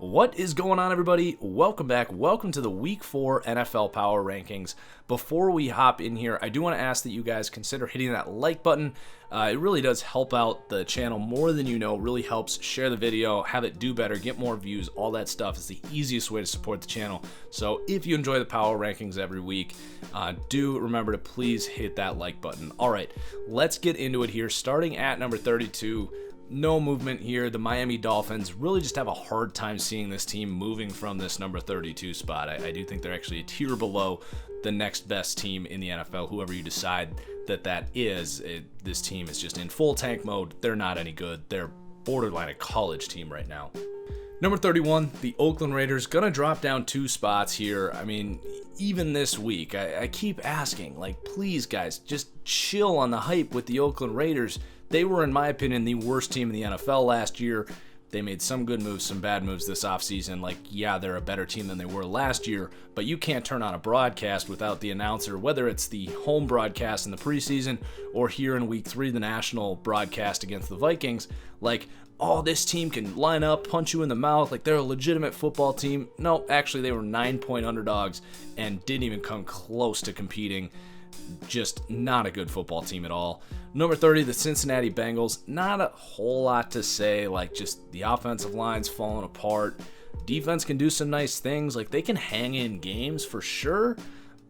What is going on, everybody? Welcome back. Welcome to the Week 4 NFL Power Rankings. Before we hop in here, I do want to ask that you guys consider hitting that like button. It really does help out the channel more than you know. Really helps share the video, have it do better, get more views, all that stuff is the easiest way to support the channel. So if you enjoy the Power Rankings every week, do remember to please hit that like button. All right, let's get into it here. Starting at number 32. No movement here. The Miami Dolphins really just have a hard time seeing this team moving from this number 32 spot. I do think they're actually a tier below the next best team in the NFL, whoever you decide that is. This team is just in full tank mode. They're not any good. They're borderline a college team right now. Number 31, the Oakland Raiders, gonna drop down 2 spots here. I mean, even this week, I keep asking, like, please guys, just chill on the hype with the Oakland Raiders. They were, in my opinion, the worst team in the NFL last year. They made some good moves, some bad moves this offseason. Like, yeah, they're a better team than they were last year, but you can't turn on a broadcast without the announcer, whether it's the home broadcast in the preseason or here in Week 3, the national broadcast against the Vikings. Like, oh, this team can line up, punch you in the mouth, like they're a legitimate football team. No, actually, they were 9-point underdogs and didn't even come close to competing. Just not a good football team at all. Number 30, the Cincinnati Bengals. Not a whole lot to say, like just the offensive line's falling apart. Defense can do some nice things, like they can hang in games for sure,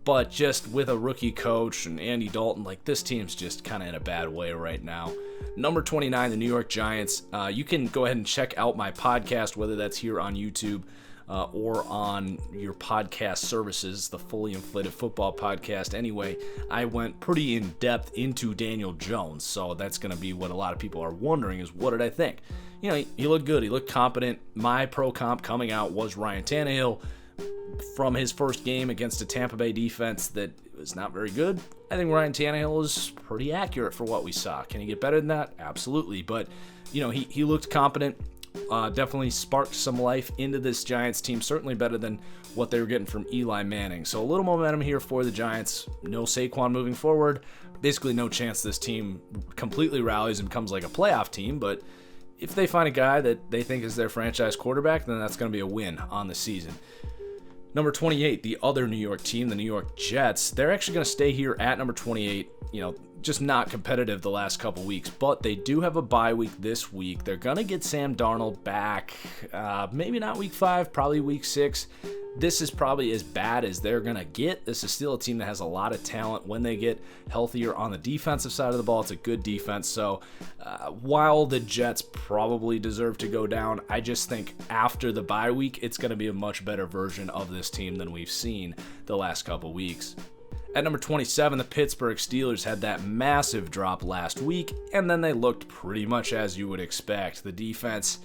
but just with a rookie coach and Andy Dalton, like this team's just kind of in a bad way right now. Number 29, the New York Giants. You can go ahead and check out my podcast, whether that's here on YouTube or on your podcast services, the Fully Inflated Football Podcast. Anyway, I went pretty in depth into Daniel Jones, so that's going to be what a lot of people are wondering is what did I think? You know, he looked good. He looked competent. My pro comp coming out was Ryan Tannehill from his first game against a Tampa Bay defense that was not very good. I think Ryan Tannehill is pretty accurate for what we saw. Can he get better than that? Absolutely. But, you know, he looked competent. Definitely sparked some life into this Giants team, certainly better than what they were getting from Eli Manning. So a little momentum here for the Giants. No Saquon moving forward. Basically no chance this team completely rallies and becomes like a playoff team, but if they find a guy that they think is their franchise quarterback, then that's going to be a win on the season. Number 28, the other New York team, the New York Jets. They're actually going to stay here at number 28, just not competitive the last couple weeks, but they do have a bye week this week. They're going to get Sam Darnold back, maybe not week 5, probably week 6. This is probably as bad as they're going to get. This is still a team that has a lot of talent when they get healthier on the defensive side of the ball. It's a good defense. So while the Jets probably deserve to go down, I just think after the bye week, it's going to be a much better version of this team than we've seen the last couple weeks. At number 27, the Pittsburgh Steelers had that massive drop last week, and then they looked pretty much as you would expect. The defense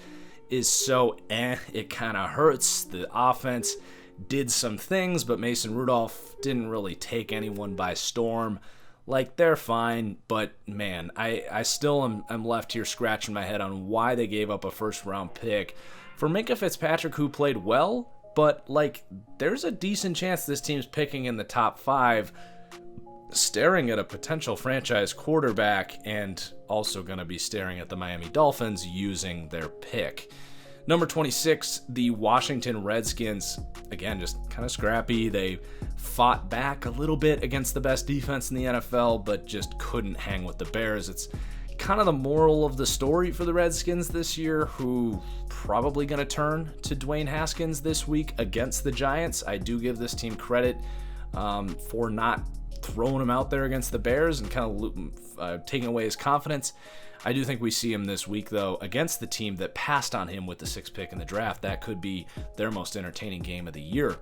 is so it kind of hurts. The offense did some things, but Mason Rudolph didn't really take anyone by storm. Like, they're fine, but man, I still am left here scratching my head on why they gave up a first-round pick for Minkah Fitzpatrick, who played well. But, like, there's a decent chance this team's picking in the top 5, staring at a potential franchise quarterback, and also going to be staring at the Miami Dolphins using their pick. Number 26, the Washington Redskins. Again, just kind of scrappy. They fought back a little bit against the best defense in the NFL, but just couldn't hang with the Bears. It's kind of the moral of the story for the Redskins this year, who probably going to turn to Dwayne Haskins this week against the Giants. I do give this team credit for not throwing him out there against the Bears and kind of taking away his confidence. I do think we see him this week, though, against the team that passed on him with the 6th pick in the draft. That could be their most entertaining game of the year.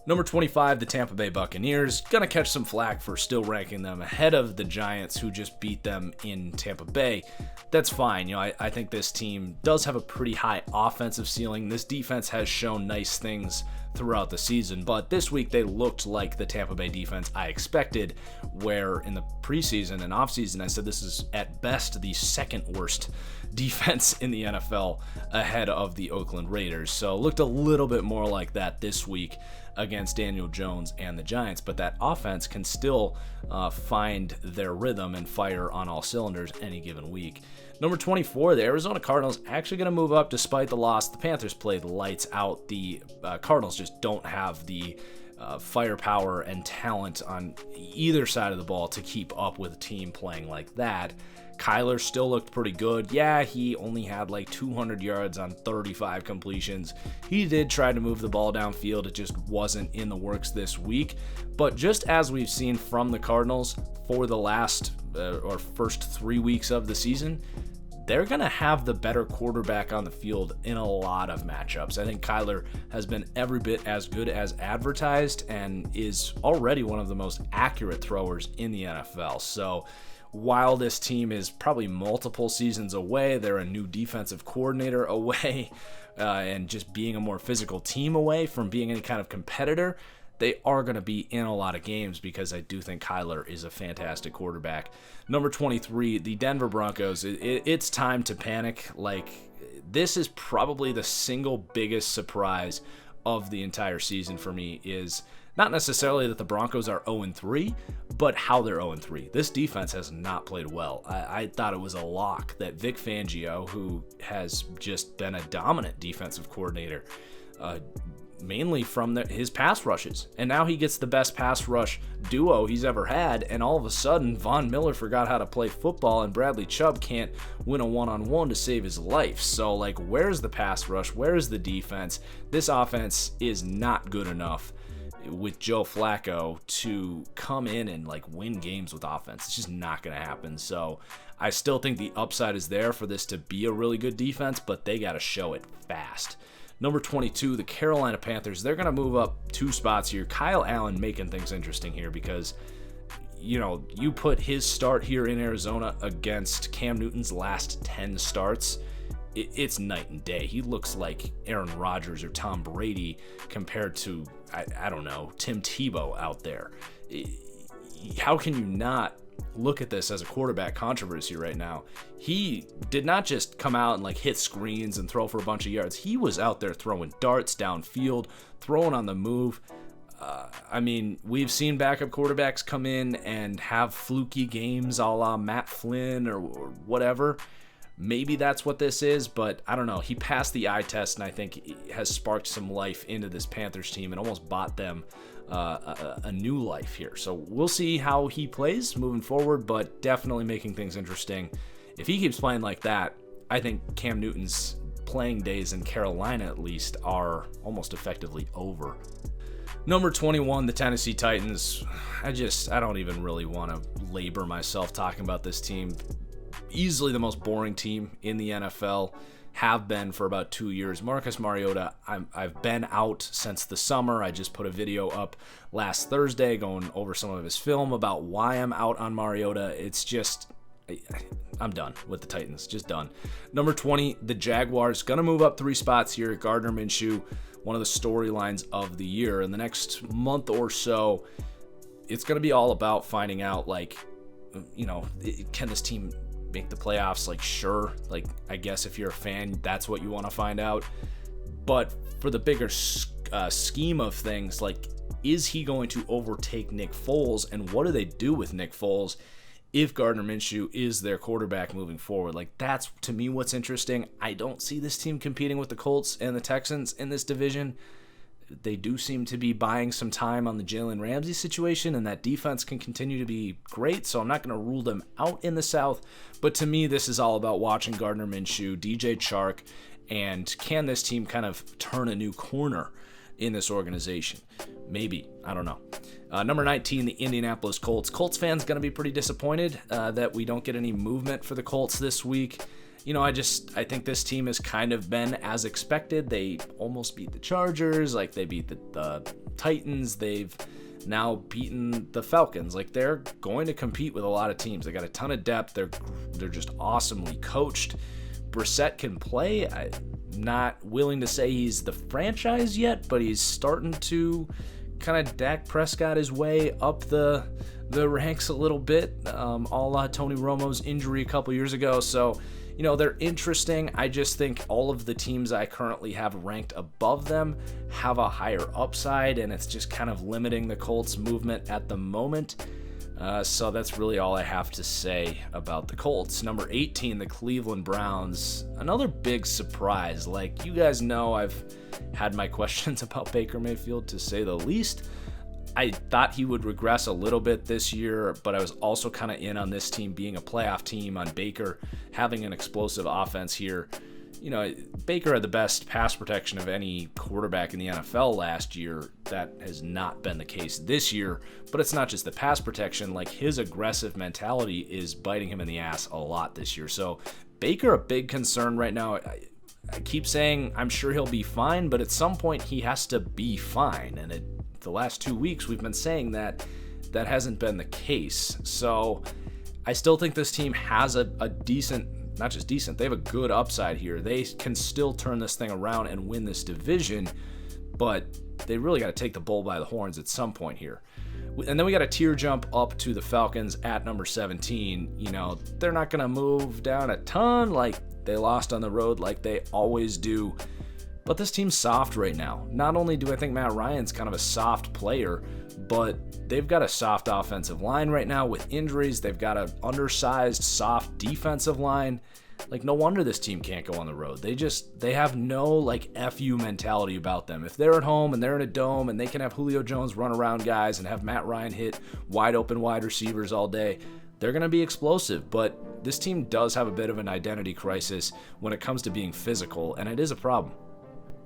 Number 25, the Tampa Bay Buccaneers. Gonna catch some flack for still ranking them ahead of the Giants, who just beat them in Tampa Bay. That's fine. I think this team does have a pretty high offensive ceiling. This defense has shown nice things throughout the season, but this week they looked like the Tampa Bay defense I expected, where in the preseason and offseason I said this is at best the second worst defense in the NFL ahead of the Oakland Raiders. So it looked a little bit more like that this week. against Daniel Jones and the Giants, but that offense can still find their rhythm and fire on all cylinders any given week. Number 24, the Arizona Cardinals actually going to move up despite the loss. The Panthers played lights out. The Cardinals just don't have the firepower and talent on either side of the ball to keep up with a team playing like that. Kyler still looked pretty good. Yeah, he only had like 200 yards on 35 completions. He did try to move the ball downfield. It just wasn't in the works this week. But just as we've seen from the Cardinals for the last or first 3 weeks of the season, they're going to have the better quarterback on the field in a lot of matchups. I think Kyler has been every bit as good as advertised and is already one of the most accurate throwers in the NFL. So while this team is probably multiple seasons away, they're a new defensive coordinator away, and just being a more physical team away from being any kind of competitor, they are going to be in a lot of games because I do think Kyler is a fantastic quarterback. Number 23, the Denver Broncos. It's time to panic. Like, this is probably the single biggest surprise of the entire season for me, is not necessarily that the Broncos are 0-3, but how they're 0-3. This defense has not played well. I thought it was a lock that Vic Fangio, who has just been a dominant defensive coordinator, mainly from his pass rushes. And now he gets the best pass rush duo he's ever had, and all of a sudden, Von Miller forgot how to play football, and Bradley Chubb can't win a one-on-one to save his life. So, like, where's the pass rush? Where's the defense? This offense is not good enough with Joe Flacco to come in and like win games with offense. It's just not going to happen. So I still think the upside is there for this to be a really good defense, but they got to show it fast. Number 22, the Carolina Panthers. They're going to move up 2 spots here. Kyle Allen making things interesting here because, you know, you put his start here in Arizona against Cam Newton's last 10 starts. It's night and day. He looks like Aaron Rodgers or Tom Brady compared to, I don't know, Tim Tebow out there. How can you not look at this as a quarterback controversy right now? He did not just come out and like hit screens and throw for a bunch of yards. He was out there throwing darts downfield, throwing on the move. I mean, we've seen backup quarterbacks come in and have fluky games a la Matt Flynn or whatever. Maybe that's what this is, but I don't know. He passed the eye test, and I think has sparked some life into this Panthers team and almost bought them a new life here. So we'll see how he plays moving forward, but definitely making things interesting. If he keeps playing like that, I think Cam Newton's playing days in Carolina at least are almost effectively over. Number 21, the Tennessee Titans. I don't even really want to labor myself talking about this team. Easily the most boring team in the NFL, have been for about 2 years. Marcus Mariota, I've been out since the summer. I just put a video up last Thursday going over some of his film about why I'm out on Mariota. It's just, I'm done with the Titans, just done. Number 20, the Jaguars, gonna move up 3 spots here. Gardner Minshew, one of the storylines of the year. In the next month or so, it's gonna be all about finding out, like, you know, can this team make the playoffs? Like, sure, like, I guess if you're a fan, that's what you want to find out. But for the bigger scheme of things, like, is he going to overtake Nick Foles, and what do they do with Nick Foles if Gardner Minshew is their quarterback moving forward? Like, that's to me what's interesting. I don't see this team competing with the Colts and the Texans in this division. They do seem to be buying some time on the Jalen Ramsey situation, and that defense can continue to be great, so I'm not going to rule them out in the South. But to me, this is all about watching Gardner Minshew, DJ Chark, and can this team kind of turn a new corner in this organization? Maybe. I don't know. Number 19, the Indianapolis Colts. Colts fans going to be pretty disappointed that we don't get any movement for the Colts this week. You know, I think this team has kind of been as expected. They almost beat the Chargers, like they beat the Titans. They've now beaten the Falcons. Like, they're going to compete with a lot of teams. They got a ton of depth. They're just awesomely coached. Brissett can play. I'm not willing to say he's the franchise yet, but he's starting to kind of Dak Prescott his way up the ranks a little bit, a la Tony Romo's injury a couple years ago. So, they're interesting. I just think all of the teams I currently have ranked above them have a higher upside, and it's just kind of limiting the Colts' movement at the moment. So that's really all I have to say about the Colts. Number 18, the Cleveland Browns. Another big surprise. Like, you guys know I've had my questions about Baker Mayfield, to say the least. I thought he would regress a little bit this year, but I was also kind of in on this team being a playoff team, on Baker having an explosive offense here. Baker had the best pass protection of any quarterback in the NFL last year. That has not been the case this year, but it's not just the pass protection. Like, his aggressive mentality is biting him in the ass a lot this year. So Baker, a big concern right now. I keep saying I'm sure he'll be fine, but at some point he has to be fine. And the last 2 weeks we've been saying that hasn't been the case. So I still think this team has a decent, not just decent, they have a good upside here. They can still turn this thing around and win this division, but they really got to take the bull by the horns at some point here. And then we got a tier jump up to the Falcons at number 17. They're not going to move down a ton. Like, they lost on the road like they always do. But this team's soft right now. Not only do I think Matt Ryan's kind of a soft player, but they've got a soft offensive line right now with injuries. They've got an undersized, soft defensive line. Like, no wonder this team can't go on the road. They have no, FU mentality about them. If they're at home and they're in a dome and they can have Julio Jones run around guys and have Matt Ryan hit wide open wide receivers all day, they're going to be explosive. But this team does have a bit of an identity crisis when it comes to being physical, and it is a problem.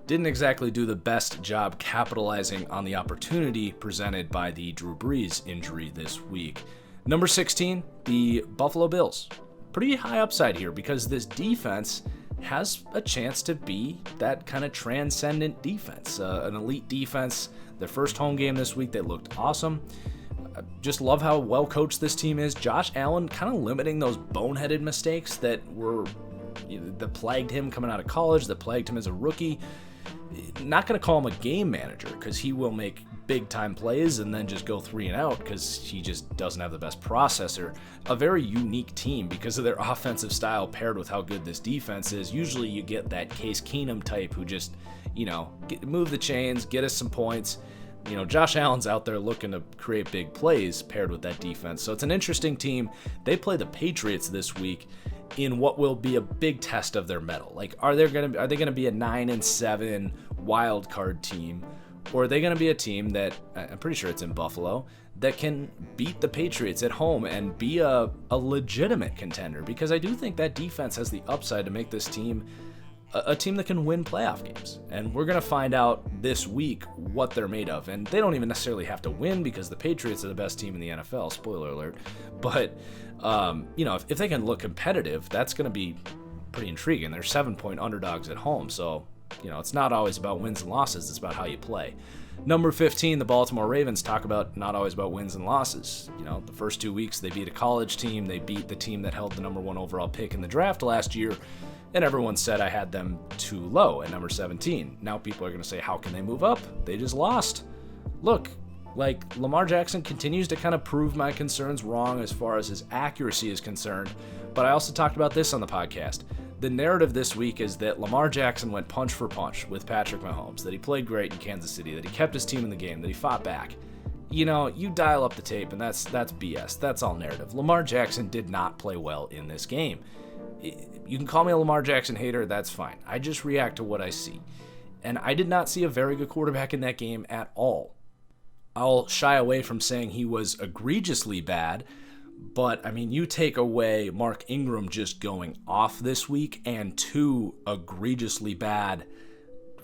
Didn't exactly do the best job capitalizing on the opportunity presented by the Drew Brees injury this week. Number 16, the Buffalo Bills. Pretty high upside here because this defense has a chance to be that kind of transcendent defense, an elite defense. Their first home game this week, they looked awesome. Just love how well coached this team is. Josh Allen kind of limiting those boneheaded mistakes that plagued him coming out of college, that plagued him as a rookie. Not going to call him a game manager because he will make big time plays and then just go 3 and out because he just doesn't have the best processor. A very unique team because of their offensive style paired with how good this defense is. Usually you get that Case Keenum type who just, move the chains, get us some points. Josh Allen's out there looking to create big plays paired with that defense. So it's an interesting team. They play the Patriots this week in what will be a big test of their mettle. Like, are they going to be a 9-7 wild card team, or are they going to be a team that, I'm pretty sure it's in Buffalo, that can beat the Patriots at home and be a legitimate contender? Because I do think that defense has the upside to make this team a team that can win playoff games. And we're going to find out this week what they're made of. And they don't even necessarily have to win because the Patriots are the best team in the NFL, spoiler alert. But, if they can look competitive, that's going to be pretty intriguing. They're 7-point underdogs at home. So, it's not always about wins and losses. It's about how you play. Number 15, the Baltimore Ravens. Talk about not always about wins and losses. The first 2 weeks, they beat a college team. They beat the team that held the number 1 overall pick in the draft last year. And everyone said I had them too low at number 17. Now people are going to say, how can they move up? They just lost. Look, Lamar Jackson continues to kind of prove my concerns wrong as far as his accuracy is concerned. But I also talked about this on the podcast. The narrative this week is that Lamar Jackson went punch for punch with Patrick Mahomes, that he played great in Kansas City, that he kept his team in the game, that he fought back. You dial up the tape, and that's BS. That's all narrative. Lamar Jackson did not play well in this game. You can call me a Lamar Jackson hater, that's fine. I just react to what I see. And I did not see a very good quarterback in that game at all. I'll shy away from saying he was egregiously bad, but, you take away Mark Ingram just going off this week and 2 egregiously bad,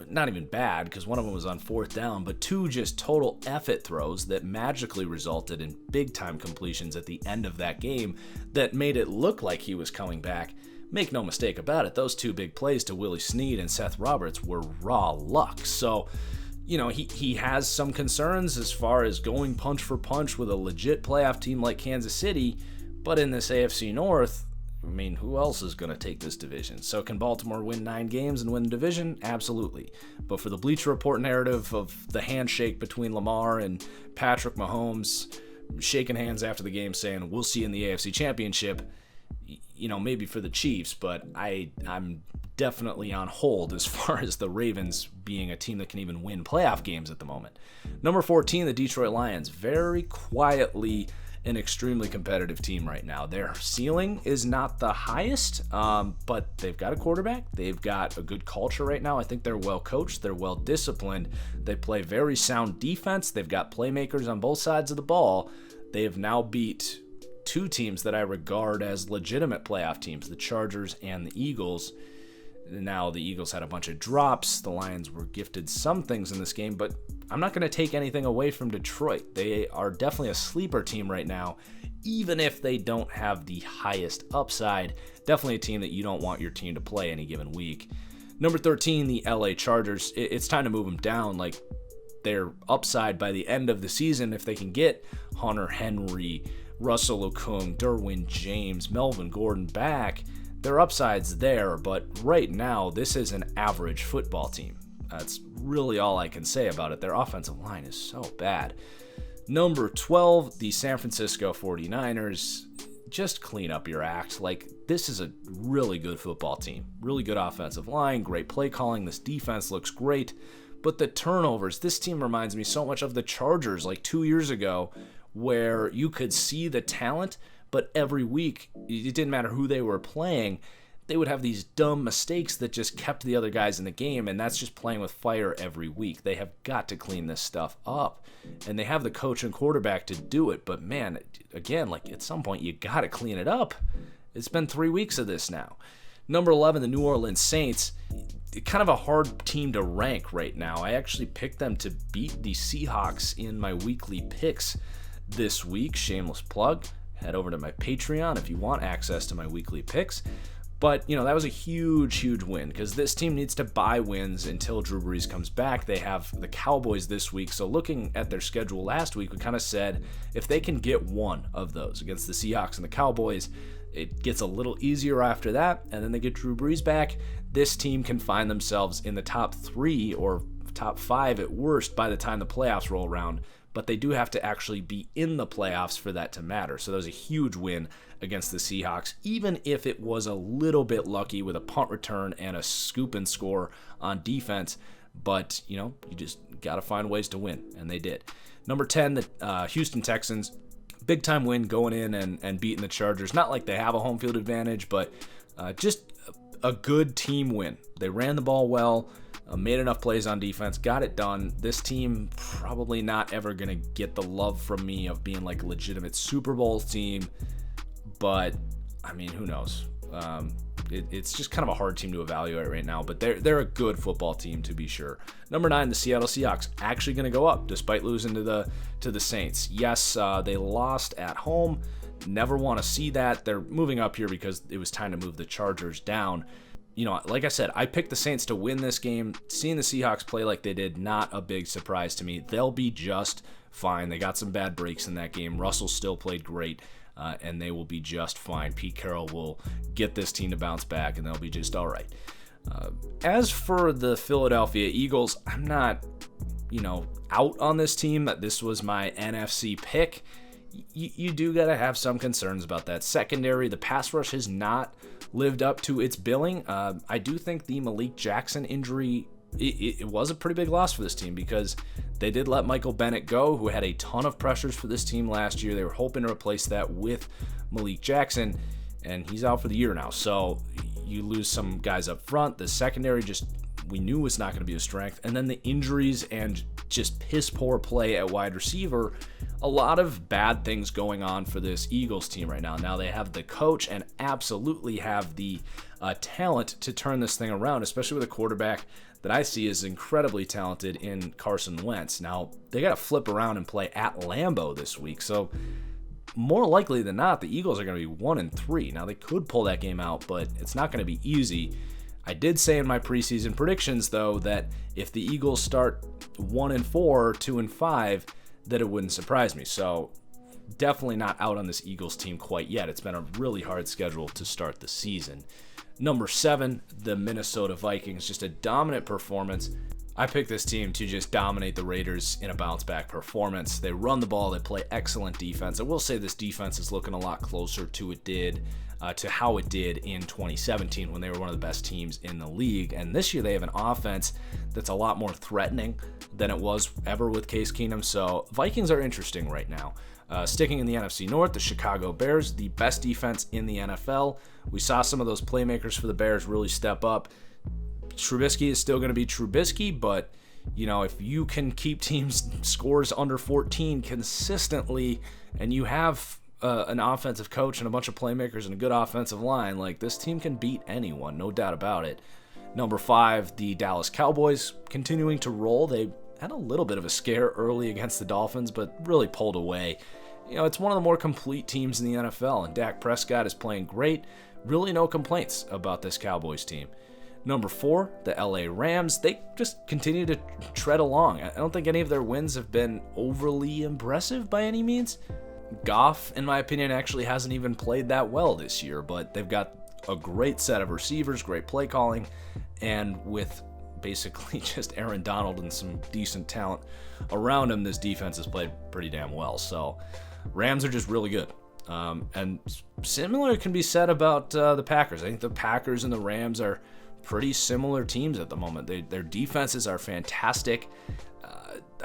not even bad because one of them was on 4th down, but 2 just total F-it throws that magically resulted in big-time completions at the end of that game that made it look like he was coming back. Make no mistake about it, those 2 big plays to Willie Snead and Seth Roberts were raw luck. So, he has some concerns as far as going punch for punch with a legit playoff team like Kansas City, but in this AFC North, who else is going to take this division? So can Baltimore win 9 games and win the division? Absolutely. But for the Bleacher Report narrative of the handshake between Lamar and Patrick Mahomes, shaking hands after the game saying, we'll see you in the AFC Championship, maybe for the Chiefs, but I'm definitely on hold as far as the Ravens being a team that can even win playoff games at the moment. Number 14, the Detroit Lions, very quietly an extremely competitive team right now. Their ceiling is not the highest, but they've got a quarterback. They've got a good culture right now. I think they're well coached. They're well disciplined. They play very sound defense. They've got playmakers on both sides of the ball. They have now beat two teams that I regard as legitimate playoff teams, the Chargers and the Eagles. Now, the Eagles had a bunch of drops. The Lions were gifted some things in this game, but I'm not going to take anything away from Detroit. They are definitely a sleeper team right now, even if they don't have the highest upside. Definitely a team that you don't want your team to play any given week. Number 13, the LA Chargers. It's time to move them down. Like, their upside by the end of the season, if they can get Hunter Henry, Russell Okung, Derwin James, Melvin Gordon back, their upside's there, but right now, this is an average football team. That's really all I can say about it. Their offensive line is so bad. Number 12, the San Francisco 49ers. Just clean up your act. Like, this is a really good football team. Really good offensive line, great play calling. This defense looks great. But the turnovers, this team reminds me so much of the Chargers like 2 years ago, where you could see the talent, but every week, it didn't matter who they were playing, they would have these dumb mistakes that just kept the other guys in the game, and that's just playing with fire every week. They have got to clean this stuff up, and they have the coach and quarterback to do it, but man, again, like at some point, you got to clean it up. It's been 3 weeks of this now. Number 11, the New Orleans Saints. Kind of a hard team to rank right now. I actually picked them to beat the Seahawks in my weekly picks this week. Shameless plug. Head over to my Patreon if you want access to my weekly picks. But, that was a huge, huge win because this team needs to buy wins until Drew Brees comes back. They have the Cowboys this week. So looking at their schedule last week, we kind of said if they can get one of those against the Seahawks and the Cowboys, it gets a little easier after that. And then they get Drew Brees back. This team can find themselves in the top 3 or top 5 at worst by the time the playoffs roll around. But they do have to actually be in the playoffs for that to matter. So that was a huge win against the Seahawks, even if it was a little bit lucky with a punt return and a scoop and score on defense. But, you just got to find ways to win, and they did. Number 10, the Houston Texans. Big-time win going in and beating the Chargers. Not like they have a home field advantage, but just a good team win. They ran the ball well. Made enough plays on defense, got it done. This team probably not ever going to get the love from me of being like a legitimate Super Bowl team, but I mean, who knows? It's just kind of a hard team to evaluate right now, but they're a good football team to be sure. Number 9, the Seattle Seahawks, actually going to go up despite losing to the Saints. Yes, they lost at home. Never want to see that. They're moving up here because it was time to move the Chargers down. Like I said, I picked the Saints to win this game. Seeing the Seahawks play like they did, not a big surprise to me. They'll be just fine. They got some bad breaks in that game. Russell still played great, and they will be just fine. Pete Carroll will get this team to bounce back, and they'll be just all right. As for the Philadelphia Eagles, I'm not, out on this team. This was my NFC pick. You do got to have some concerns about that secondary. The pass rush has not lived up to its billing. I do think the Malik Jackson injury, it was a pretty big loss for this team because they did let Michael Bennett go, who had a ton of pressures for this team last year. They were hoping to replace that with Malik Jackson, and he's out for the year now. So you lose some guys up front. The secondary we knew was not going to be a strength. And then the injuries and just piss poor play at wide receiver. A lot of bad things going on for this Eagles team right now. Now they have the coach and absolutely have the talent to turn this thing around, especially with a quarterback that I see is incredibly talented in Carson Wentz. Now they got to flip around and play at Lambeau this week. So more likely than not, the Eagles are going to be 1-3. Now they could pull that game out, but it's not going to be easy. I did say in my preseason predictions, though, that if the Eagles start 1-4, 2-5, that it wouldn't surprise me. So definitely not out on this Eagles team quite yet. It's been a really hard schedule to start the season. Number 7, the Minnesota Vikings. Just a dominant performance. I picked this team to just dominate the Raiders in a bounce-back performance. They run the ball. They play excellent defense. I will say this defense is looking a lot closer to it did to how it did in 2017 when they were one of the best teams in the league. And this year they have an offense that's a lot more threatening than it was ever with Case Keenum. So Vikings are interesting right now. Sticking in the NFC North, the Chicago Bears, the best defense in the NFL. We saw some of those playmakers for the Bears really step up. Trubisky is still going to be Trubisky, but if you can keep teams' scores under 14 consistently, and you have an offensive coach and a bunch of playmakers and a good offensive line, like, this team can beat anyone, no doubt about it. Number 5, the Dallas Cowboys, continuing to roll. They had a little bit of a scare early against the Dolphins, but really pulled away. It's one of the more complete teams in the NFL, and Dak Prescott is playing great. Really no complaints about this Cowboys team. Number 4, the LA Rams. They just continue to tread along. I don't think any of their wins have been overly impressive by any means. Goff, in my opinion, actually hasn't even played that well this year, but they've got a great set of receivers, great play calling, and with basically just Aaron Donald and some decent talent around him, this defense has played pretty damn well. So Rams are just really good. And similar can be said about the Packers. I think the Packers and the Rams are pretty similar teams at the moment. Their defenses are fantastic.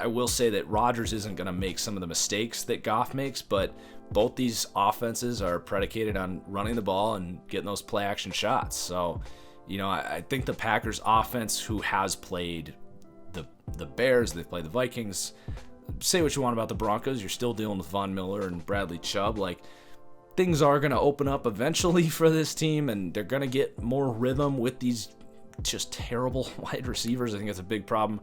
I will say that Rodgers isn't going to make some of the mistakes that Goff makes, but both these offenses are predicated on running the ball and getting those play action shots. So, I think the Packers offense, who has played the Bears, they've played the Vikings. Say what you want about the Broncos, you're still dealing with Von Miller and Bradley Chubb. Like, things are going to open up eventually for this team, and they're going to get more rhythm with these just terrible wide receivers. I think it's a big problem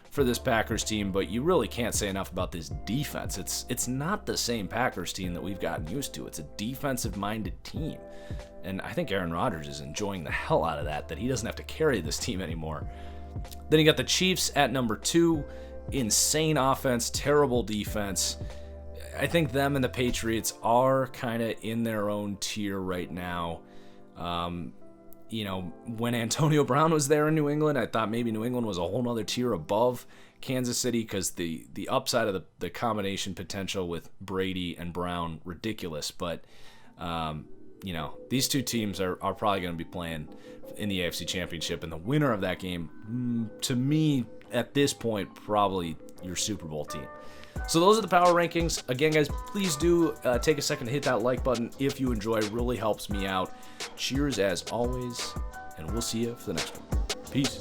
for this Packers team, but you really can't say enough about this defense. It's not the same Packers team that we've gotten used to. It's a defensive-minded team, and I think Aaron Rodgers is enjoying the hell out of that he doesn't have to carry this team anymore. Then you got the Chiefs at number 2. Insane offense, terrible defense. I think them and the Patriots are kind of in their own tier right now. When Antonio Brown was there in New England, I thought maybe New England was a whole nother tier above Kansas City, because the upside of the combination potential with Brady and Brown, ridiculous. But, these two teams are probably going to be playing in the AFC Championship, and the winner of that game, to me, at this point, probably your Super Bowl team. So those are the power rankings. Again, guys, please do take a second to hit that like button if you enjoy. It really helps me out. Cheers as always, and we'll see you for the next one. Peace.